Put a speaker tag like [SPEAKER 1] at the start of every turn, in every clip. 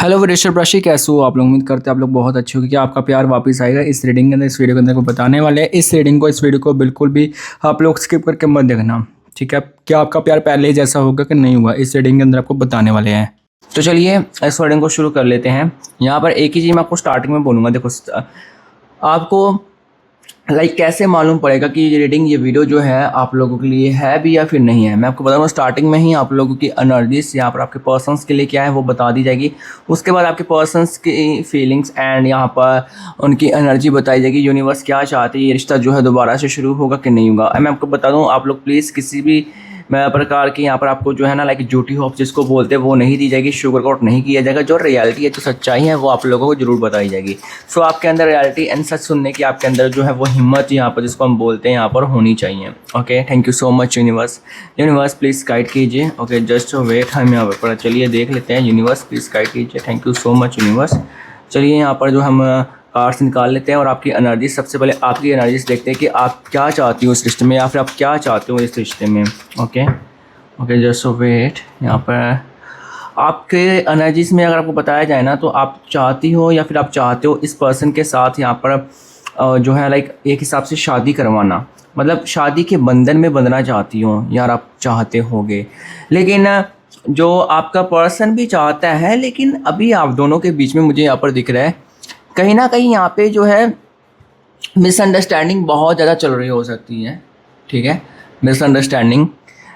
[SPEAKER 1] Hello Vireshwar Prashi, कैसे हो आप लोग? उम्मीद करते हैं आप लोग बहुत अच्छे हो कि आपका प्यार वापस आएगा इस रीडिंग के अंदर। इस वीडियो के अंदर को बताने वाले हैं इस वीडियो को बिल्कुल भी आप लोग स्किप करके मत देखना, ठीक है? क्या आपका प्यार पहले जैसा होगा कि नहीं हुआ, इस रीडिंग के अंदर आपको बताने वाले हैं। तो चलिए इस रीडिंग को शुरू कर लेते हैं। यहाँ पर एक ही चीज़ मैं आपको स्टार्टिंग में बोलूँगा। देखो, आपको कैसे मालूम पड़ेगा कि ये रीडिंग, ये वीडियो जो है आप लोगों के लिए है भी या फिर नहीं है। मैं आपको बताऊंगा स्टार्टिंग में ही आप लोगों की एनर्जीज यहाँ पर आपके पर्सन्स के लिए क्या है वो बता दी जाएगी। उसके बाद आपके पर्सन्स की फीलिंग्स एंड यहाँ पर उनकी एनर्जी बताई जाएगी। यूनिवर्स क्या चाहती है, ये रिश्ता जो है दोबारा से शुरू होगा कि नहीं होगा। मैं आपको बता दूँ, आप लोग प्लीज़ किसी भी प्रकार की यहाँ पर आपको जो है ना झूठी होप जिसको बोलते हैं वो नहीं दी जाएगी, शुगर कोट नहीं किया जाएगा। जो रियलिटी है, जो सच्चाई है वो आप लोगों को जरूर बताई जाएगी। सो आपके अंदर रियलिटी एंड सच सुनने की आपके अंदर जो है वो हिम्मत यहाँ पर जिसको हम बोलते हैं यहाँ पर होनी चाहिए। Okay, thank you so much universe please guide कीजिए। ओके, जस्ट वेट, हम यहाँ पर चलिए देख लेते हैं। यूनिवर्स प्लीज़ गाइड कीजिए। Thank you so much universe. चलिए यहाँ पर जो हम कार्ड्स निकाल लेते हैं और आपकी एनर्जी, सबसे पहले आपकी एनर्जीज देखते हैं कि आप क्या चाहती हो इस रिश्ते में या फिर आप क्या चाहते हो इस रिश्ते में। Okay just wait. यहाँ पर आपके एनर्जीज में अगर आपको बताया जाए ना, तो आप चाहती हो या फिर आप चाहते हो इस पर्सन के साथ यहाँ पर जो है एक हिसाब से शादी करवाना, मतलब शादी के बंधन में बंधना चाहती हो यार, आप चाहते होगे। लेकिन जो आपका पर्सन भी चाहता है, लेकिन अभी आप दोनों के बीच में मुझे यहाँ पर दिख रहा है कहीं ना कहीं यहाँ पे जो है मिसअंडरस्टैंडिंग बहुत ज़्यादा चल रही हो सकती है। ठीक है, मिसअंडरस्टैंडिंग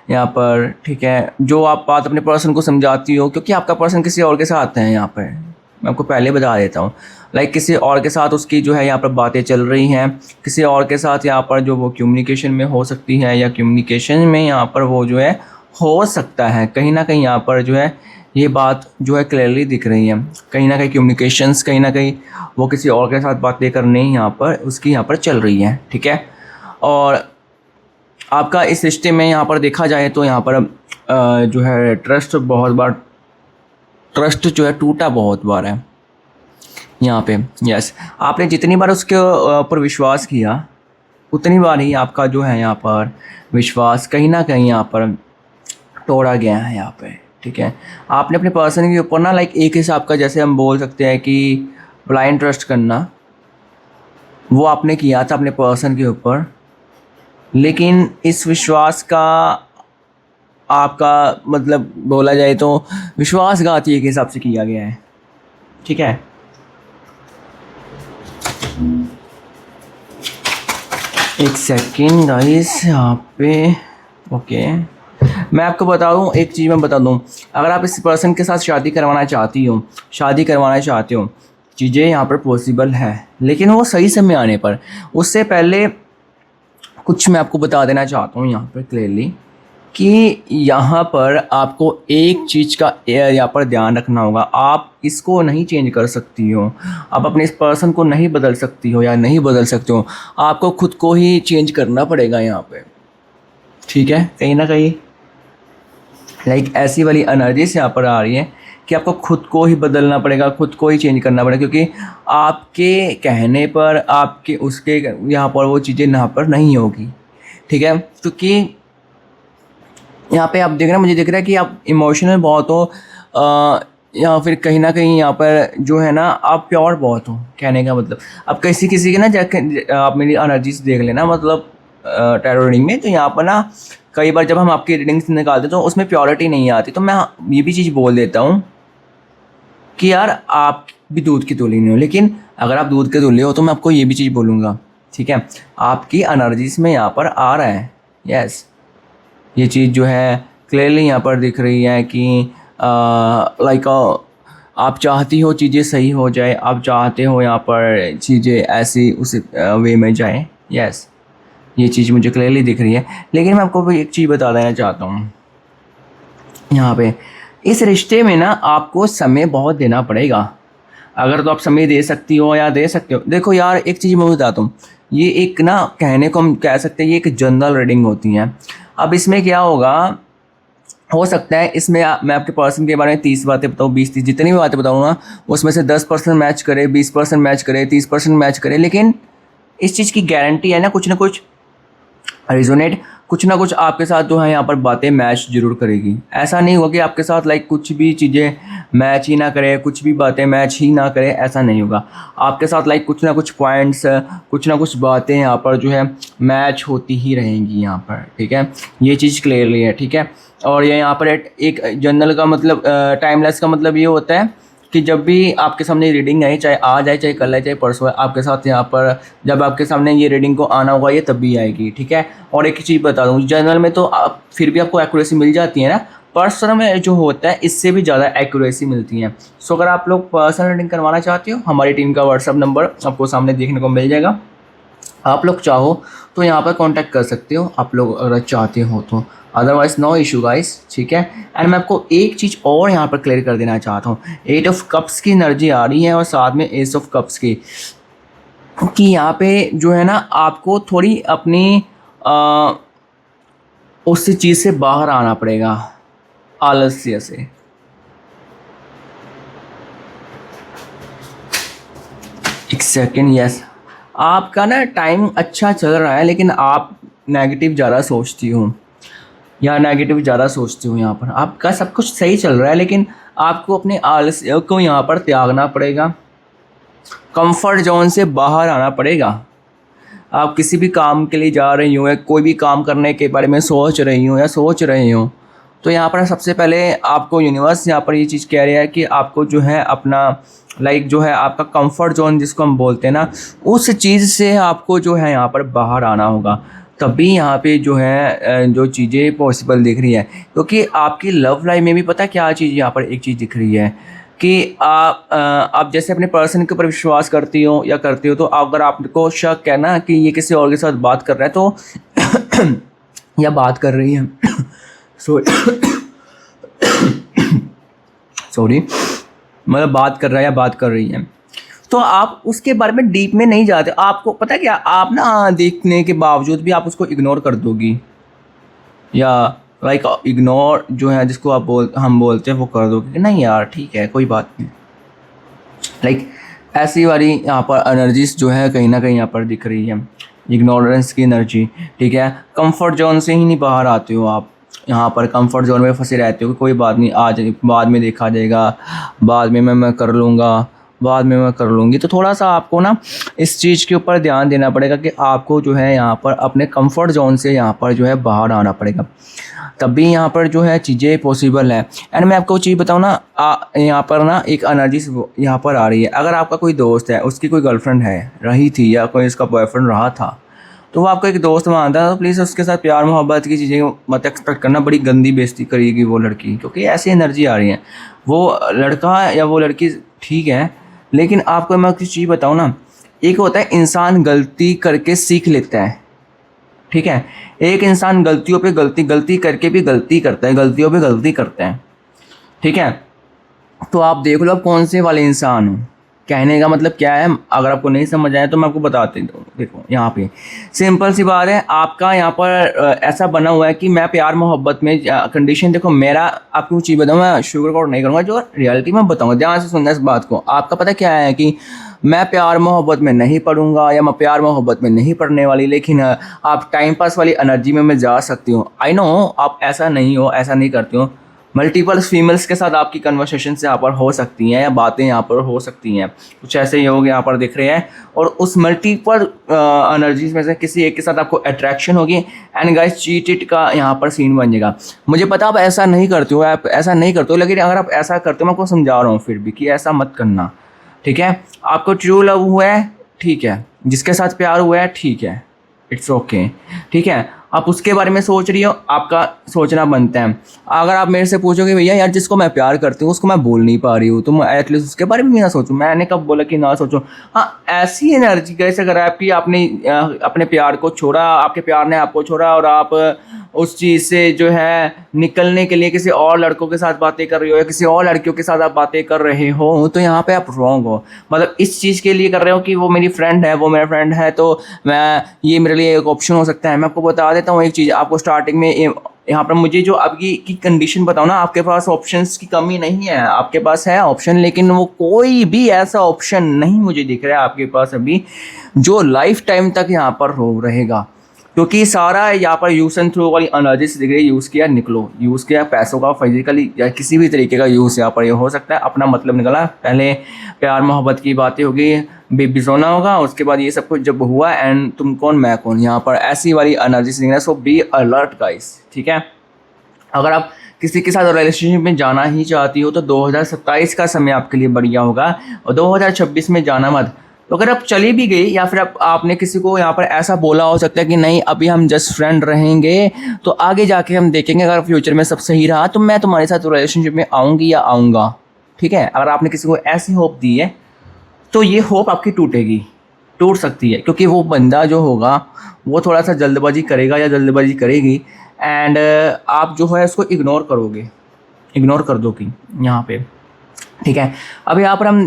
[SPEAKER 1] यहाँ पर, ठीक है। जो आप बात अपने पर्सन को समझाती हो, क्योंकि आपका पर्सन किसी और के साथ है यहाँ पर, मैं आपको पहले बता देता हूँ। किसी और के साथ उसकी जो है यहाँ पर बातें चल रही हैं, किसी और के साथ यहाँ पर जो वो कम्युनिकेशन में हो सकती है, या कम्युनिकेशन में यहाँ पर वो जो है हो सकता है कहीं ना कहीं यहाँ पर जो है ये बात जो है क्लियरली दिख रही है। कहीं ना कहीं कम्युनिकेशंस, कहीं ना कहीं वो किसी और के साथ बातें करने यहाँ पर उसकी यहाँ पर चल रही है, ठीक है। और आपका इस रिश्ते में यहाँ पर देखा जाए तो यहाँ पर जो है ट्रस्ट जो है टूटा बहुत बार है यहाँ पे। यस, आपने जितनी बार उसके ऊपर विश्वास किया उतनी बार ही आपका जो है यहाँ पर विश्वास कहीं ना कहीं यहाँ पर तोड़ा गया है यहाँ पे, ठीक है। आपने अपने पर्सन के ऊपर ना एक हिसाब का, जैसे हम बोल सकते हैं कि ब्लाइंड ट्रस्ट करना, वो आपने किया था अपने पर्सन के ऊपर। लेकिन इस विश्वास का आपका मतलब बोला जाए तो विश्वासघाती एक हिसाब से किया गया है, ठीक है। एक सेकेंड गाइस यहाँ पे। ओके, मैं आपको बताऊँ एक चीज़, मैं बता दूँ, अगर आप इस पर्सन के साथ शादी करवाना चाहते हो, चीज़ें यहाँ पर पॉसिबल है, लेकिन वो सही समय आने पर। उससे पहले कुछ मैं आपको बता देना चाहता हूँ यहाँ पर क्लियरली कि यहाँ पर आपको एक चीज़ का यहाँ पर ध्यान रखना होगा। आप इसको नहीं चेंज कर सकती हो, आप अपने इस पर्सन को नहीं बदल सकती हो या नहीं बदल सकते हो, आपको खुद को ही चेंज करना पड़ेगा यहाँ पे, ठीक है। कहीं ना कहीं ऐसी वाली एनर्जीज यहाँ पर आ रही है कि आपको खुद को ही बदलना पड़ेगा, खुद को ही चेंज करना पड़ेगा, क्योंकि आपके कहने पर आपके उसके यहाँ पर वो चीज़ें यहाँ पर नहीं होगी, ठीक है। क्योंकि यहाँ पे आप देख रहे हैं, मुझे दिख रहा है कि आप इमोशनल बहुत हो, या फिर कहीं ना कहीं यहाँ पर जो है ना आप प्योर बहुत हो। कहने का मतलब, अब किसी के ना जाके आप मेरी एनर्जीज देख लेना, मतलब टैरो रीडिंग में, तो यहाँ पर ना कई बार जब हम आपकी रीडिंग्स निकालते तो उसमें प्योरिटी नहीं आती। तो मैं ये भी चीज़ बोल देता हूँ कि यार आप भी दूध की तुली नहीं हो, लेकिन अगर आप दूध के तुले हो तो मैं आपको ये भी चीज़ बोलूँगा, ठीक है। आपकी एनर्जीज में यहाँ पर आ रहा है, यस, ये चीज़ जो है क्लियरली यहाँ पर दिख रही है कि आप चाहती हो चीज़ें सही हो जाए, आप चाहते हो यहाँ पर चीज़ें ऐसी उस वे में जाए, यस, ये चीज़ मुझे क्लियरली दिख रही है। लेकिन मैं आपको एक चीज़ बता देना चाहता हूँ, यहाँ पे इस रिश्ते में ना आपको समय बहुत देना पड़ेगा। अगर तो आप समय दे सकती हो या दे सकते हो। देखो यार, एक चीज़ मैं बताता हूँ, ये एक ना कहने को हम कह सकते हैं ये एक जनरल रीडिंग होती है। अब इसमें क्या होगा, हो सकता है इसमें मैं आपके पर्सन के बारे में 30 बातें बताऊँ, 20-30 जितनी भी बातें बताऊँगा उसमें से 10% मैच करे, 20% मैच करे, 30% मैच करे, लेकिन इस चीज़ की गारंटी है ना कुछ रिजोनेट कुछ ना कुछ आपके साथ जो है यहाँ पर बातें मैच जरूर करेगी। ऐसा नहीं होगा कि आपके साथ लाइक कुछ भी चीज़ें मैच ही ना करे, कुछ भी बातें मैच ही ना करे, ऐसा नहीं होगा। आपके साथ लाइक कुछ ना कुछ पॉइंट्स, कुछ ना कुछ बातें यहाँ पर जो है मैच होती ही रहेंगी यहाँ पर, ठीक है। ये चीज़ क्लियरली है, ठीक है। और ये यहाँ पर एक जनरल का मतलब टाइमलेस का मतलब ये होता है कि जब भी आपके सामने रीडिंग आए, चाहे आज आए, चाहे कल आए, चाहे परसों आए, आपके साथ यहाँ पर जब आपके सामने ये रीडिंग को आना होगा ये तब भी आएगी, ठीक है। और एक चीज़ बता दूँ, जनरल में तो आप फिर भी आपको एक्यूरेसी मिल जाती है ना, पर्सनल में जो होता है इससे भी ज़्यादा एक्यूरेसी मिलती है। सो अगर आप लोग पर्सनल रीडिंग करवाना चाहते हो, हमारी टीम का व्हाट्सअप नंबर आपको सामने देखने को मिल जाएगा। आप लोग चाहो तो यहाँ पर कांटेक्ट कर सकते हो, आप लोग अगर चाहते हो तो। अदरवाइज नो इशू गाइस, ठीक है। एंड मैं आपको एक चीज़ और यहाँ पर क्लियर कर देना चाहता हूँ। 8 ऑफ कप्स की एनर्जी आ रही है और साथ में एस ऑफ कप्स की, कि यहाँ पे जो है ना आपको थोड़ी अपनी उस चीज़ से बाहर आना पड़ेगा, आलस्य से। एक सेकेंड, यस, आपका ना टाइम अच्छा चल रहा है लेकिन आप नेगेटिव ज़्यादा सोचती हो या नेगेटिव ज़्यादा सोचती हो। यहाँ पर आपका सब कुछ सही चल रहा है लेकिन आपको अपने आलस्य को यहाँ पर त्यागना पड़ेगा, कंफर्ट जोन से बाहर आना पड़ेगा। आप किसी भी काम के लिए जा रही हो या कोई भी काम करने के बारे में सोच रही हो या सोच रहे हो, तो यहाँ पर सबसे पहले आपको यूनिवर्स यहाँ पर ये चीज़ कह रहा है कि आपको जो है अपना लाइक जो है आपका कंफर्ट जोन जिसको हम बोलते हैं ना, उस चीज़ से आपको जो है यहाँ पर बाहर आना होगा, तभी यहाँ पे जो है जो चीज़ें पॉसिबल दिख रही है। क्योंकि आपकी लव लाइफ में भी पता क्या चीज़ यहाँ पर एक चीज़ दिख रही है कि आप जैसे अपने पर्सन के ऊपर विश्वास करती हो या करते हो, तो अगर आपको शक है ना कि ये किसी और के साथ बात कर रहा है तो या बात कर रही है सॉरी मतलब बात कर रहा है या बात कर रही है, तो आप उसके बारे में डीप में नहीं जाते। आपको पता क्या, आप ना देखने के बावजूद भी आप उसको इग्नोर कर दोगी, या लाइक इग्नोर जो है जिसको आप हम बोलते हैं वो कर दोगे कि नहीं यार ठीक है कोई बात नहीं। लाइक ऐसी वाली यहाँ पर एनर्जीज जो है कहीं ना कहीं यहाँ पर दिख रही है, इग्नोरेंस की एनर्जी, ठीक है। कंफर्ट जोन से ही नहीं बाहर आते हो आप, यहाँ पर कंफर्ट जोन में फंसे रहते हो कि कोई बात नहीं, आज बाद में देखा जाएगा, बाद में मैं कर लूँगा, बाद में मैं कर लूँगी। तो थोड़ा सा आपको ना इस चीज़ के ऊपर ध्यान देना पड़ेगा कि आपको जो है यहाँ पर अपने कंफर्ट जोन से यहाँ पर जो है बाहर आना पड़ेगा, तभी यहाँ पर जो है चीज़ें पॉसिबल है। एंड मैं आपको चीज़ बताऊँ ना, यहाँ पर ना एक एनर्जी यहाँ पर आ रही है। अगर आपका कोई दोस्त है, उसकी कोई गर्लफ्रेंड है रही थी या कोई उसका बॉयफ्रेंड रहा था, तो वो आपको एक दोस्त मानता है, तो प्लीज़ उसके साथ प्यार मोहब्बत की चीज़ें मत एक्सपेक्ट करना, बड़ी गंदी बेइज्जती करेगी वो लड़की, क्योंकि ऐसी एनर्जी आ रही है। वो लड़का या वो लड़की ठीक है, लेकिन आपको मैं कुछ चीज़ बताऊँ ना, एक होता है इंसान गलती करके सीख लेता है, ठीक है। एक इंसान गलतियों पे गलती करके भी गलती करता है, गलतियों पे गलती करता है, ठीक है। तो आप देख लो आप कौन से वाले इंसान हो। कहने का मतलब क्या है, अगर आपको नहीं समझ आया तो मैं आपको बताते हूँ। देखो यहाँ पे सिंपल सी बात है, आपका यहाँ पर ऐसा बना हुआ है कि मैं प्यार मोहब्बत में कंडीशन, देखो मेरा आपको चीज़ बताऊँ, मैं शुगर कोट नहीं करूँगा, जो रियलिटी में बताऊँगा, ध्यान से सुनना इस बात को। आपका पता क्या है कि मैं प्यार मोहब्बत में नहीं पढ़ूंगा या मैं प्यार मोहब्बत में नहीं पढ़ने वाली, लेकिन आप टाइम पास वाली एनर्जी में मैं जा सकती हूँ। आई नो आप ऐसा नहीं हो, ऐसा नहीं करती हो। मल्टीपल फीमेल्स के साथ आपकी कन्वर्सेशन यहाँ पर हो सकती हैं या बातें यहाँ पर हो सकती हैं, कुछ ऐसे ही लोग यहाँ पर दिख रहे हैं, और उस मल्टीपल एनर्जीज में से किसी एक के साथ आपको अट्रैक्शन होगी। एंड गाइस चीटेड का यहाँ पर सीन बन जाएगा। मुझे पता आप ऐसा नहीं करते हो, आप ऐसा नहीं करते हो, लेकिन अगर आप ऐसा करते हो, मैं आपको समझा रहा हूँ फिर भी कि ऐसा मत करना, ठीक है। आपको ट्रू लव हुआ है, ठीक है, जिसके साथ प्यार हुआ है, ठीक है, इट्स ओके, ठीक है। आप उसके बारे में सोच रही हो, आपका सोचना बनता है। अगर आप मेरे से पूछोगे भैया यार जिसको मैं प्यार करती हूँ उसको मैं बोल नहीं पा रही हूँ, तो मैं एटलीस्ट उसके बारे में भी ना सोचूं। मैंने कब बोला कि ना सोचो? हाँ, ऐसी एनर्जी कैसे अगर आपकी आपने अपने प्यार को छोड़ा, आपके प्यार ने आपको छोड़ा और आप उस चीज़ से जो है निकलने के लिए किसी और लड़कों के साथ बातें कर रही हो या किसी और लड़कियों के साथ आप बातें कर रहे हो, तो यहाँ पे आप रॉन्ग हो। मतलब इस चीज़ के लिए कर रहे हो कि वो मेरी फ्रेंड है, वो मेरा फ्रेंड है, तो मैं ये मेरे लिए एक ऑप्शन हो सकता है। मैं आपको बता देता हूँ एक चीज़, आपको स्टार्टिंग में यहाँ पर मुझे जो अभी की कंडीशन बताओ ना, आपके पास ऑप्शंस की कमी नहीं है, आपके पास है ऑप्शन, लेकिन वो कोई भी ऐसा ऑप्शन नहीं मुझे दिख रहा है आपके पास अभी जो लाइफ टाइम तक यहाँ पर हो रहेगा। क्योंकि सारा यहाँ पर यूज एंड थ्रो वाली एनर्जी से दिख रही है, यूज़ किया निकलो, यूज़ किया पैसों का फिजिकली या किसी भी तरीके का यूज़ यहाँ पर ये हो सकता है। अपना मतलब निकला, पहले प्यार मोहब्बत की बातें होगी, बेबी सोना होगा, उसके बाद ये सब कुछ जब हुआ एंड तुम कौन मैं कौन, यहाँ पर ऐसी वाली एनर्जी से दिख रहा है। सो बी अलर्ट गाइस, ठीक है। अगर आप किसी के साथ रिलेशनशिप में जाना ही चाहती हो तो 2027 का समय आपके लिए बढ़िया होगा, और 2026 में जाना मत। तो अगर आप चली भी गई या फिर आपने किसी को यहाँ पर ऐसा बोला हो सकता है कि नहीं अभी हम जस्ट फ्रेंड रहेंगे, तो आगे जाके हम देखेंगे अगर फ्यूचर में सब सही रहा तो मैं तुम्हारे साथ रिलेशनशिप में आऊँगी या आऊँगा, ठीक है। अगर आपने किसी को ऐसी होप दी है तो ये होप आपकी टूट सकती है, क्योंकि वो बंदा जो होगा वो थोड़ा सा जल्दबाजी करेगा या जल्दबाजी करेगी, एंड आप जो है उसको इग्नोर इग्नोर कर दोगी यहाँ पे, ठीक है। अब यहाँ पर हम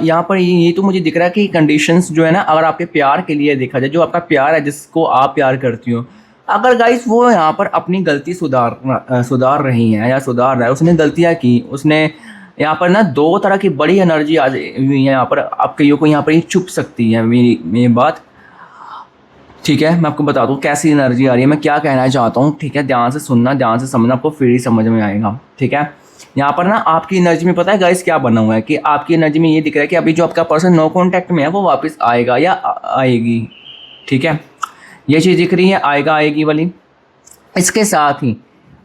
[SPEAKER 1] यहाँ पर ये तो मुझे दिख रहा है कि कंडीशंस जो है ना, अगर आपके प्यार के लिए देखा जाए, जो आपका प्यार है जिसको आप प्यार करती हो, अगर गाइस वो यहाँ पर अपनी गलती सुधार रही है या सुधार रहा है, उसने गलतियाँ की, उसने यहाँ पर ना दो तरह की बड़ी एनर्जी आ हुई है यहाँ पर, आप कईयों को यहाँ पर ये चुप सकती है मेरी बात, ठीक है। मैं आपको बता दूँ कैसी एनर्जी आ रही है, मैं क्या कहना चाहता हूँ, ठीक है। ध्यान से सुनना, ध्यान से समझना, आपको फिर ही समझ में आएगा, ठीक है। यहाँ पर ना आपकी एनर्जी में पता है गाइस क्या बना हुआ है, कि आपकी एनर्जी में ये दिख रहा है कि अभी जो आपका पर्सन नो कॉन्टैक्ट में है वो वापस आएगा या आएगी, ठीक है। ये चीज़ दिख रही है आएगा आएगी वाली। इसके साथ ही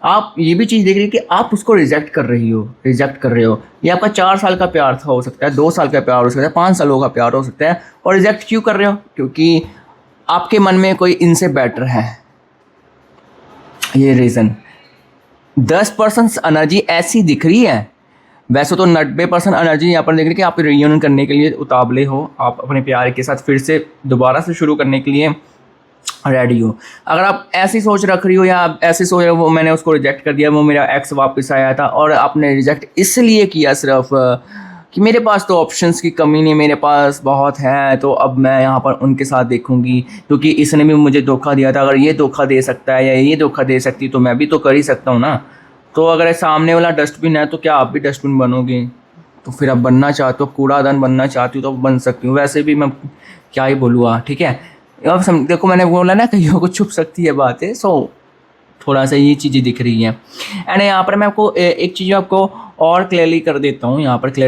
[SPEAKER 1] आप ये भी चीज़ देख रही है कि आप उसको रिजेक्ट कर रहे हो। ये आपका 4 साल का प्यार था, हो सकता है 2 साल का प्यार हो सकता है, 5 सालों का प्यार हो सकता है, और रिजेक्ट क्यों कर रहे हो? क्योंकि आपके मन में कोई इनसे बेटर है, ये रीज़न। 10% एनर्जी ऐसी दिख रही है, वैसे तो 90% एनर्जी यहाँ पर दिख रही है कि आप रियूनियन करने के लिए उतावले हो, आप अपने प्यार के साथ फिर से दोबारा से शुरू करने के लिए रेडी हो। अगर आप ऐसी सोच रख रही हो या आप ऐसी सोच रहे हो वो मैंने उसको रिजेक्ट कर दिया, वो मेरा एक्स वापस आया था, और आपने रिजेक्ट इसलिए किया सिर्फ कि मेरे पास तो ऑप्शंस की कमी नहीं, मेरे पास बहुत है, तो अब मैं यहाँ पर उनके साथ देखूंगी क्योंकि इसने भी मुझे धोखा दिया था, अगर ये धोखा दे सकता है या ये धोखा दे सकती तो मैं भी तो कर ही सकता हूँ ना। तो अगर सामने वाला डस्टबिन है तो क्या आप भी डस्टबिन बनोगे? तो फिर आप बनना चाहते हो, कूड़ादान बनना चाहती हो तो बन सकती हूँ, वैसे भी मैं क्या ही बोलूँगा, ठीक है। अब देखो मैंने बोला ना कईयों को छुप सकती है बातें, सो थोड़ा सा ये चीज़ें दिख रही हैं। एंड यहाँ पर मैं आपको एक चीज़ आपको और क्लियर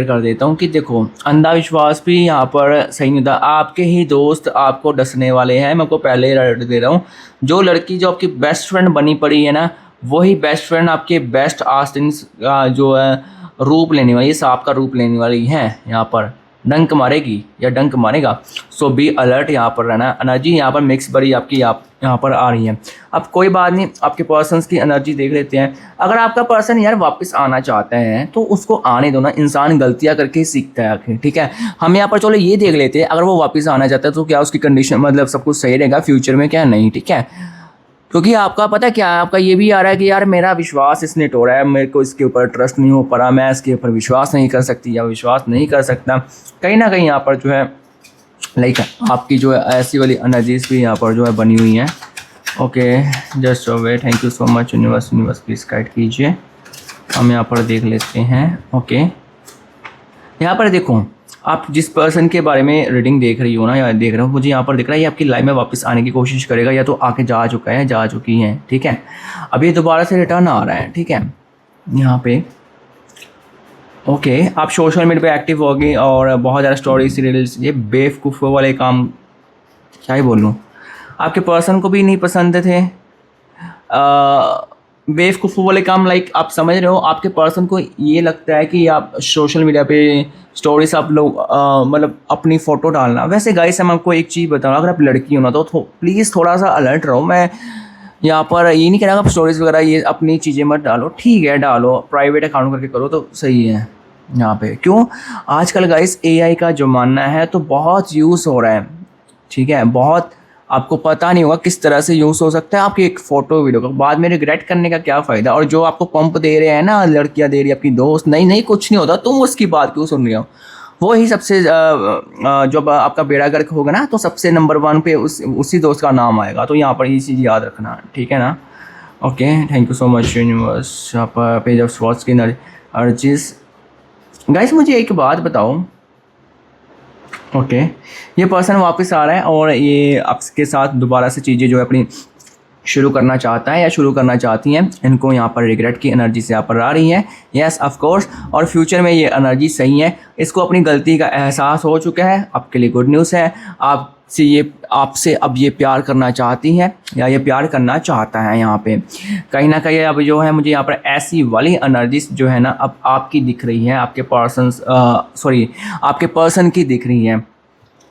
[SPEAKER 1] कर देता हूँ कि देखो अंधविश्वास भी यहाँ पर सही नहीं होता। आपके ही दोस्त आपको डसने वाले हैं, मैं आपको पहले ही अलर्ट दे रहा हूँ। जो लड़की जो आपकी बेस्ट फ्रेंड बनी पड़ी है ना, वही बेस्ट फ्रेंड आपके बेस्ट आस्टिंग्स का जो है रूप लेने वाली, सांप का रूप लेने वाली है, यहाँ पर डंक मारेगी या डंक मारेगा। सो बी अलर्ट यहाँ पर रहना। एनर्जी यहाँ पर मिक्स बड़ी आपकी यहाँ पर आ रही है। अब कोई बात नहीं, आपके पर्सन्स की एनर्जी देख लेते हैं। अगर आपका पर्सन यार वापस आना चाहता है तो उसको आने दो ना, इंसान गलतियाँ करके ही सीखता है आखिर, ठीक है। हम यहाँ पर चलो ये देख लेते हैं, अगर वो वापस आना चाहता है तो क्या उसकी कंडीशन मतलब सब कुछ सही रहेगा फ्यूचर में, क्या नहीं, ठीक है। क्योंकि आपका पता क्या है, आपका ये भी आ रहा है कि यार मेरा विश्वास इसने तोड़ा है, मेरे को इसके ऊपर ट्रस्ट नहीं हो पा रहा, मैं इसके ऊपर विश्वास नहीं कर सकती या विश्वास नहीं कर सकता। कहीं ना कहीं यहाँ पर जो है लाइक आपकी जो है ऐसी वाली एनर्जीज भी यहाँ पर जो है बनी हुई हैं। Okay just wait, thank you so much universe please guide कीजिए। हम यहाँ पर देख लेते हैं। ओके यहाँ पर देखो, आप जिस पर्सन के बारे में रीडिंग देख रही हो ना या देख रहे हो, मुझे यहाँ पर दिख रहा है ये आपकी लाइफ में वापस आने की कोशिश करेगा, या तो आके जा चुका है, जा चुकी हैं, ठीक है। अब ये दोबारा से रिटर्न आ रहा है, ठीक है यहाँ पे। ओके आप सोशल मीडिया पे एक्टिव हो गए और बहुत ज़्यादा स्टोरी सीरियल्स, ये बेवकूफ़ वाले काम, क्या ही बोलूँ, आपके पर्सन को भी नहीं पसंद थे। बेवकूफ़ वाले काम लाइक आप समझ रहे हो, आपके पर्सन को ये लगता है कि आप सोशल मीडिया पे स्टोरीज आप लोग मतलब अपनी फ़ोटो डालना। वैसे गाइस मैं आपको एक चीज़ बताऊँ, अगर आप लड़की हो ना तो प्लीज़ थोड़ा सा अलर्ट रहो। मैं यहाँ पर ये नहीं कह रहा आप स्टोरीज वगैरह ये अपनी चीज़ें मत डालो, ठीक है डालो, प्राइवेट अकाउंट करके करो तो सही है यहाँ पे। क्यों, आजकल गाइस AI का ज़माना है तो बहुत यूज़ हो रहा है, ठीक है। बहुत आपको पता नहीं होगा किस तरह से यूज़ हो सकता है आपकी एक फ़ोटो वीडियो का, बाद में रिग्रेट करने का क्या फ़ायदा। और जो आपको पंप दे रहे हैं ना, लड़कियां दे रही है आपकी दोस्त, नहीं कुछ नहीं होता, तुम उसकी बात क्यों सुन रहे हो। वो ही सबसे जब आपका बेड़ा गर्क होगा ना तो सबसे नंबर 1 पे उसी दोस्त का नाम आएगा। तो यहाँ पर ये चीज़ याद रखना, ठीक है ना। Okay thank you so much universe. यहाँ पर पेज ऑफ स्वॉट्स की अर्जिस। गाइस मुझे एक बात बताओ, ओके ये पर्सन वापस आ रहा है और ये आपके साथ दोबारा से चीज़ें जो है अपनी शुरू करना चाहता है या शुरू करना चाहती हैं, इनको यहाँ पर रिग्रेट की एनर्जी से यहाँ पर आ रही है। यस ऑफ कोर्स, और फ्यूचर में ये एनर्जी सही है, इसको अपनी गलती का एहसास हो चुका है। आपके लिए गुड न्यूज़ है, आपसे अब ये प्यार करना चाहती है या ये प्यार करना चाहता है। यहाँ पे कहीं ना कहीं अब जो है मुझे यहाँ पर ऐसी वाली एनर्जीज जो है ना अब आपकी दिख रही है, आपके पर्सन की दिख रही है।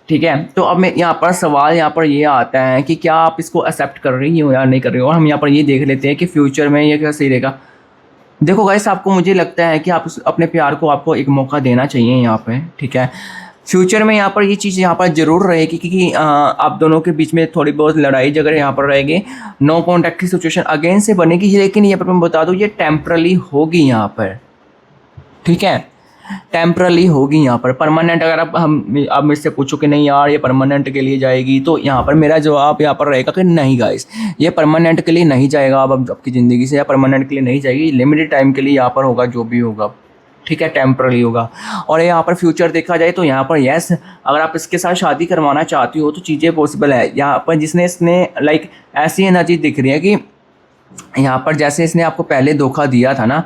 [SPEAKER 1] ठीक है, तो अब मैं यहाँ पर सवाल यहाँ पर ये आता है कि क्या आप इसको एक्सेप्ट कर रही हो या नहीं कर रही हो। और हम यहाँ पर ये देख लेते हैं कि फ्यूचर में ये क्या सही रहेगा। देखो गाइस, आपको मुझे लगता है कि आप अपने प्यार को आपको एक मौका देना चाहिए यहाँ पे। ठीक है, फ्यूचर में यहाँ पर ये चीज़ यहाँ पर ज़रूर रहेगी क्योंकि आप दोनों के बीच में थोड़ी बहुत लड़ाई झगड़े यहाँ पर रहेगी, नो कॉन्टैक्ट की सिचुएशन अगेन से बनेगी। लेकिन ये पर मैं बता दूँ, ये टेम्परली होगी यहाँ पर। ठीक है, टेम्परली होगी यहाँ पर। परमानेंट अगर आप मेरे से पूछो कि नहीं यार ये परमानेंट के लिए जाएगी, तो यहाँ पर मेरा जवाब यहाँ पर रहेगा कि नहीं गाइस, ये परमानेंट के लिए नहीं जाएगा। अब आपकी ज़िंदगी से या परमानेंट के लिए नहीं जाएगी, लिमिटेड टाइम के लिए यहाँ पर होगा जो भी होगा। ठीक है, टेम्पररी होगा। और यहाँ पर फ्यूचर देखा जाए तो यहाँ पर यस, अगर आप इसके साथ शादी करवाना चाहती हो तो चीज़ें पॉसिबल है। यहाँ पर इसने लाइक ऐसी एनर्जी दिख रही है कि यहाँ पर जैसे इसने आपको पहले धोखा दिया था ना,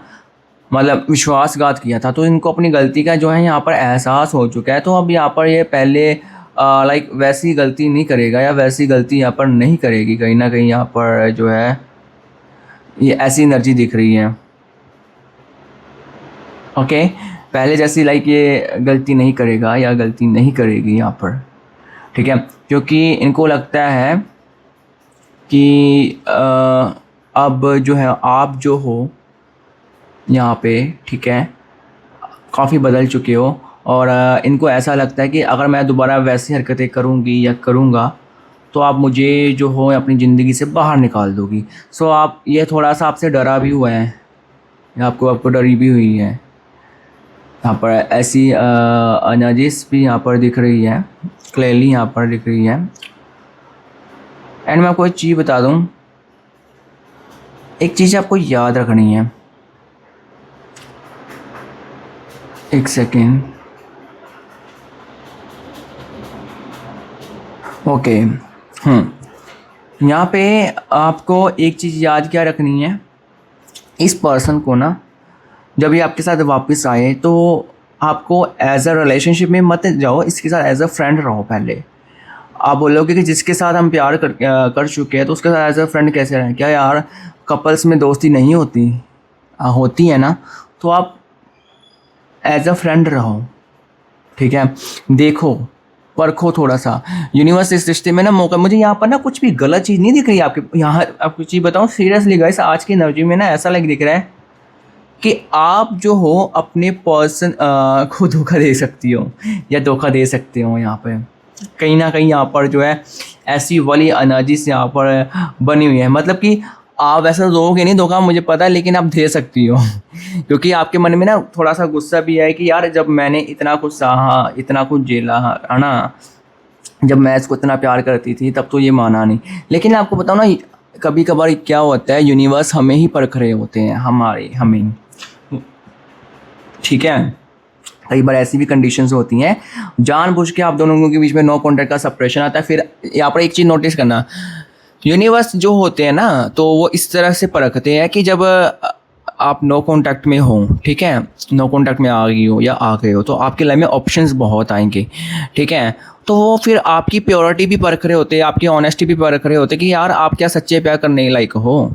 [SPEAKER 1] मतलब विश्वासघात किया था, तो इनको अपनी गलती का जो है यहाँ पर एहसास हो चुका है। तो अब यहाँ पर ये पहले लाइक वैसी गलती नहीं करेगा या वैसी गलती यहाँ पर नहीं करेगी। कहीं ना कहीं यहाँ पर जो है ये ऐसी एनर्जी दिख रही है। ओके, पहले जैसी लाइक ये गलती नहीं करेगा या गलती नहीं करेगी यहाँ पर। ठीक है, क्योंकि इनको लगता है कि अब जो है आप जो हो यहाँ पे, ठीक है, काफ़ी बदल चुके हो। और इनको ऐसा लगता है कि अगर मैं दोबारा वैसी हरकतें करूँगी या करूँगा तो आप मुझे जो हो अपनी ज़िंदगी से बाहर निकाल दोगी। सो आप ये थोड़ा सा आपसे डरा भी हुआ है, आपको डरी भी हुई है। यहाँ पर ऐसी एनर्जीज भी यहाँ पर दिख रही है, क्लियरली यहाँ पर दिख रही है। एंड मैं आपको एक चीज़ बता दूँ, एक चीज़ आपको याद रखनी है। एक सेकेंड, ओके। यहाँ पे आपको एक चीज़ याद क्या रखनी है, इस पर्सन को ना जब ये आपके साथ वापस आए तो आपको एज अ रिलेशनशिप में मत जाओ, इसके साथ एज अ फ्रेंड रहो। पहले आप बोलोगे कि जिसके साथ हम प्यार कर चुके हैं तो उसके साथ एज अ फ्रेंड कैसे रहें। क्या यार कपल्स में दोस्ती नहीं होती, होती है ना, तो आप एज अ फ्रेंड रहो। ठीक है, देखो परखो थोड़ा सा। यूनिवर्स इस रिश्ते में ना मौका, मुझे यहाँ पर ना कुछ भी गलत चीज़ नहीं दिख रही है आपके यहाँ। आपको चीज़ बताऊँ सीरियसली गाइस, आज की एनर्जी में ना ऐसा दिख रहा है कि आप जो हो अपने पर्सन को धोखा दे सकती हो या धोखा दे सकते हो। यहाँ पे कहीं ना कहीं यहाँ पर जो है ऐसी वाली एनर्जी से यहाँ पर बनी हुई है। मतलब कि आप वैसे दोगे नहीं धोखा, मुझे पता है, लेकिन आप दे सकती हो क्योंकि आपके मन में ना थोड़ा सा गुस्सा भी है कि यार जब मैंने इतना कुछ सहा, इतना कुछ झेला है ना, जब मैं इसको इतना प्यार करती थी तब तो ये माना नहीं। लेकिन आपको बताऊँ ना, कभी कभार क्या होता है, यूनिवर्स हमें ही परख रहे होते हैं, हमें। ठीक है, कई बार ऐसी भी कंडीशंस होती हैं जानबूझ के आप दोनों के बीच में नो कॉन्टैक्ट का सेपरेशन आता है। फिर यहाँ पर एक चीज़ नोटिस करना, यूनिवर्स जो होते हैं ना तो वो इस तरह से परखते हैं कि जब आप नो कॉन्टैक्ट में हो, ठीक है, नो कॉन्टैक्ट में आ गई हो या आ गए हो, तो आपके लाइफ में ऑप्शंस बहुत आएंगे। ठीक है, तो वो फिर आपकी प्योरिटी भी परख रहे होते हैं, आपकी ऑनेस्टी भी परख रहे होते हैं कि यार आप क्या सच्चे प्यार करने लायक हो।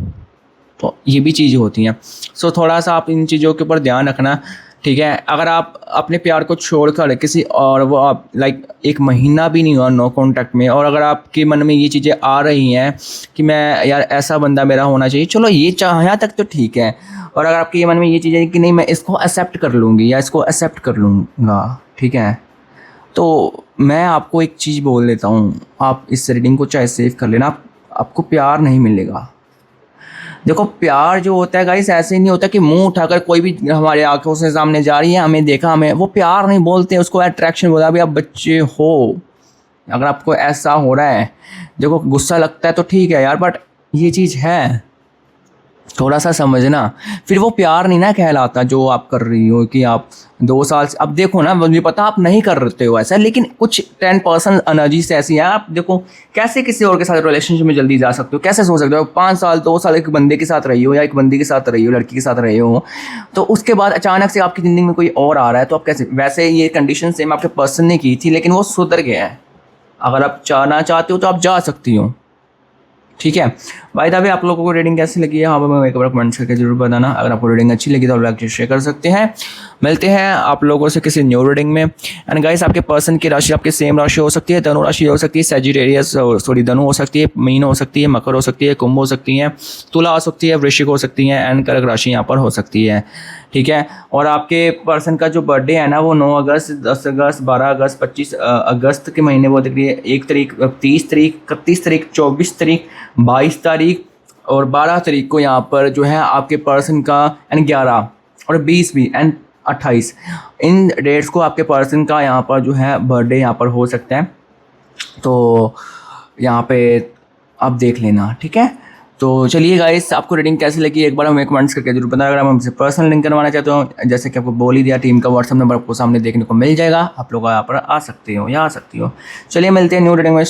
[SPEAKER 1] तो ये भी चीज़ होती हैं। सो थोड़ा सा आप इन चीज़ों के ऊपर ध्यान रखना। ठीक है, अगर आप अपने प्यार को छोड़कर किसी और, वो आप लाइक एक महीना भी नहीं हुआ नो कॉन्टैक्ट में, और अगर आपके मन में ये चीज़ें आ रही हैं कि मैं यार ऐसा बंदा मेरा होना चाहिए, चलो ये यहाँ तक तो ठीक है। और अगर आपके मन में ये चीज़ें कि नहीं मैं इसको एक्सेप्ट कर लूँगी या इसको एक्सेप्ट कर लूँगा, ठीक है, तो मैं आपको एक चीज़ बोल देता हूँ, आप इस रीडिंग को चाहे सेव कर लेना, आपको प्यार नहीं मिलेगा। देखो प्यार जो होता है गाइस ऐसे नहीं होता कि मुंह उठाकर कोई भी हमारे आंखों से सामने जा रही है, हमें देखा, हमें, वो प्यार नहीं बोलते, उसको अट्रैक्शन बोला। अभी आप बच्चे हो, अगर आपको ऐसा हो रहा है, देखो गुस्सा लगता है तो ठीक है यार, बट ये चीज़ है, थोड़ा सा समझना, फिर वो प्यार नहीं ना कहलाता जो आप कर रही हो कि आप 2 साल से, अब देखो ना, मुझे पता आप नहीं कर रहे हो ऐसा, लेकिन कुछ 10% एनर्जी से ऐसी है, आप देखो कैसे किसी और के साथ रिलेशनशिप में जल्दी जा सकते हो, कैसे सोच सकते हो 5 साल 2 साल एक बंदे के साथ रही हो या एक बंदी के साथ रही हो, लड़की के साथ रही हो, तो उसके बाद अचानक से आपकी ज़िंदगी में कोई और आ रहा है, तो आप कैसे, वैसे ये कंडीशन सेम आपके पर्सन ने की थी लेकिन वो सुधर गया है, अगर आप जाना चाहते हो तो आप जा सकती हो। ठीक है भाई, तभी आप लोगों को रेटिंग कैसी लगी है, हाँ मैं एक बार कमेंट्स करके जरूर बताना। अगर आपको रेटिंग अच्छी लगी तो आप लाइक शेयर कर सकते हैं। मिलते हैं आप लोगों से किसी न्यू रेटिंग में। एंड गाइस, आपके पर्सन की राशि आपकी सेम राशि हो सकती है, धनु राशि हो सकती है, सजिटेरियस सॉरी धनु हो सकती है, मीन हो सकती है, मकर हो सकती है, कुंभ हो सकती है, तुला हो सकती है, वृश्चिक हो सकती है, एंड कर्क राशि यहाँ पर हो सकती है। ठीक है, और आपके पर्सन का जो बर्थडे है ना वो 9 अगस्त, 10 अगस्त, 12 अगस्त, 25 अगस्त के महीने वो दिख रही है, 1 तारीख, 30 तारीख, 31 तारीख, 24 तारीख, 22 तारीख और 12 तारीख को यहाँ पर जो है आपके पर्सन का, एंड 11 और 20 भी, एंड 28, इन डेट्स को आपके पर्सन का यहाँ पर जो है बर्थडे यहाँ पर हो सकता है। तो यहाँ पे आप देख लेना। ठीक है, तो चलिए गाइस, आपको रेटिंग कैसी लगी एक बार हमें कमेंट्स करके जरूर बताना। अगर हम हमसे पर्सनल लिंक करवाना चाहते हो, जैसे कि आपको बोल ही दिया, टीम का व्हाट्सअप नंबर आपको सामने देखने को मिल जाएगा, आप लोग यहाँ पर आ सकते हो या आ सकती हो। चलिए मिलते हैं न्यू रेटिंग में।